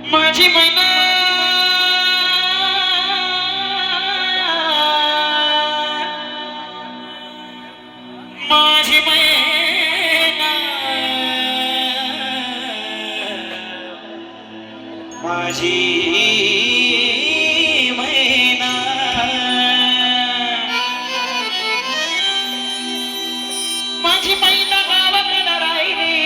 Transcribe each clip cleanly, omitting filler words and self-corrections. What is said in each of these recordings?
माझी मैना माझी मैना माझी मैना माझी मैना गावाकडे राहिली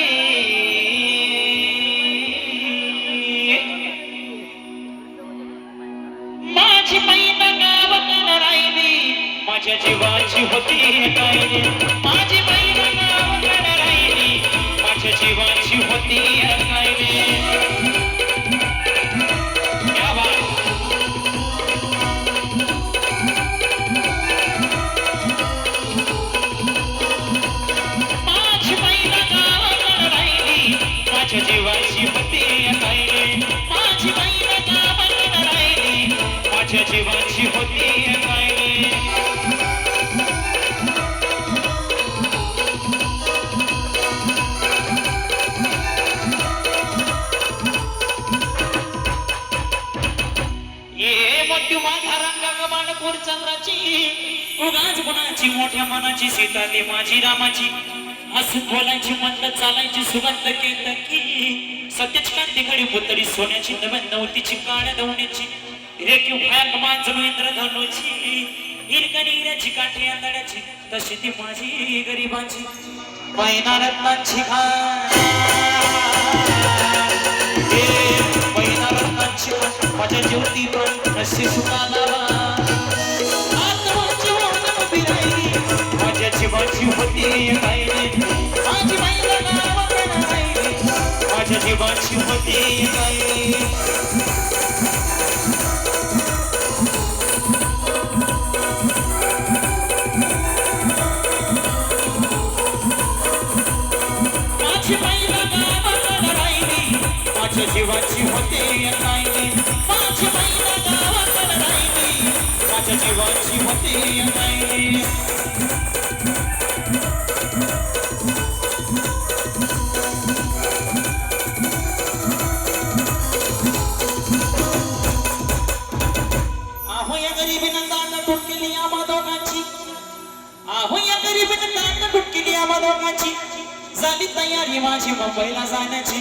माझी मैना गावाकडे राहिली माझ्या जीवाची होती काय माझी मैना गावाकडे राहिली माझ्या जीवाची होती काय जीवाची होती काय माझी मैना गावाकडे राहिली माझ्या जीवाची होती काय ये मोठी माझा रंगागमानपूर चंद्राची उगाच गुणाची मोठ्या मनाची सीताली माझी रामाची हसून बोलायची म्हणलं चालायची सुगंध केतकी सत्यच कांती घडी पुतळी सोन्याची नव्यान नवतीची काळ्या दवण्याची रेखीव भाग मांजरू इंद्रधनुची हिरकणीऱ्याची काठी आंधळ्याची तशी ती माझी गरिबाची मैना रत्नांची मैना रत्नांची माझ्या ज्योती पण नशी सुखाला माझ्या जीवाची होती काय माझी मैना गावाकडे राहिली माझ्या जीवाची होती काय माझी मैना गावाकडे राहिली माझ्या जीवाची होती काय माझी मैना गावाकडे राहिली माझ्या जीवाची होती काय झाली तयारी माझी मुंबईला जाण्याची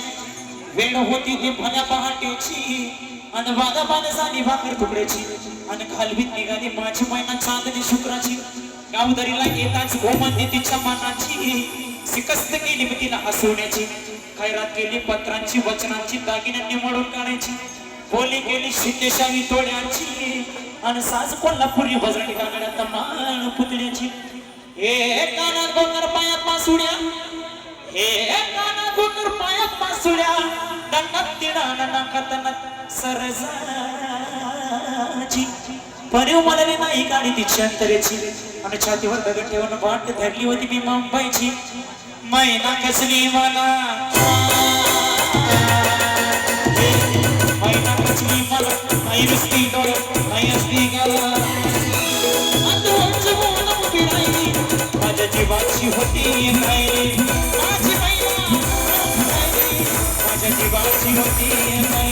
वेळ होती ती भल्या पहाटेची आणि वादाबाद झाली भाकर तुकड्याची आणि खालवीत निघाली माझी मैना चांदणी शुक्राची गावदरीला येताच गोमंदी तिच्या मनाची सिकस्त केली मी तिला हसवण्याची खैरात केली पत्रांची वचनांची दागिन्यांनी मळून काढायची बोली केली शिंदेशाही तोड्यांची आणि साज कोल्हापुरी वजनी गाण्यात मान पुतण्याची हे काना डोंगर पायात मासुड्या हे काना डोंगर पायात मासुड्या दंडात तिडान नाकात सरजाची परिव मला नाही गाडी तिच्या अंतरेची आणि छातीवर दगड ठेवून वाट धरली होती मी मुंबईची मैना कसली मला मैना कसली मला नाही नुसती डोळ नाही असली गाला माझ्या जीवाची होती काय माझी मैना माझ्या जीवाची होती काय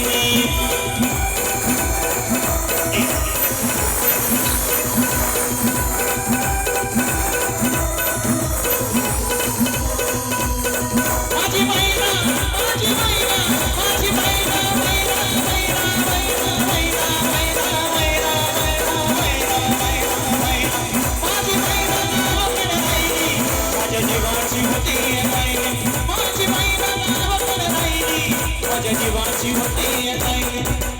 माझी मैना माझी मैना माझी मैना मैना मैना मैना मैना मैना मैना मैना मैना माझी मैना गावाकडे राहिली माझ्या जीवाची होती काय माझी मैना गावाकडे राहिली माझ्या जीवाची होती काय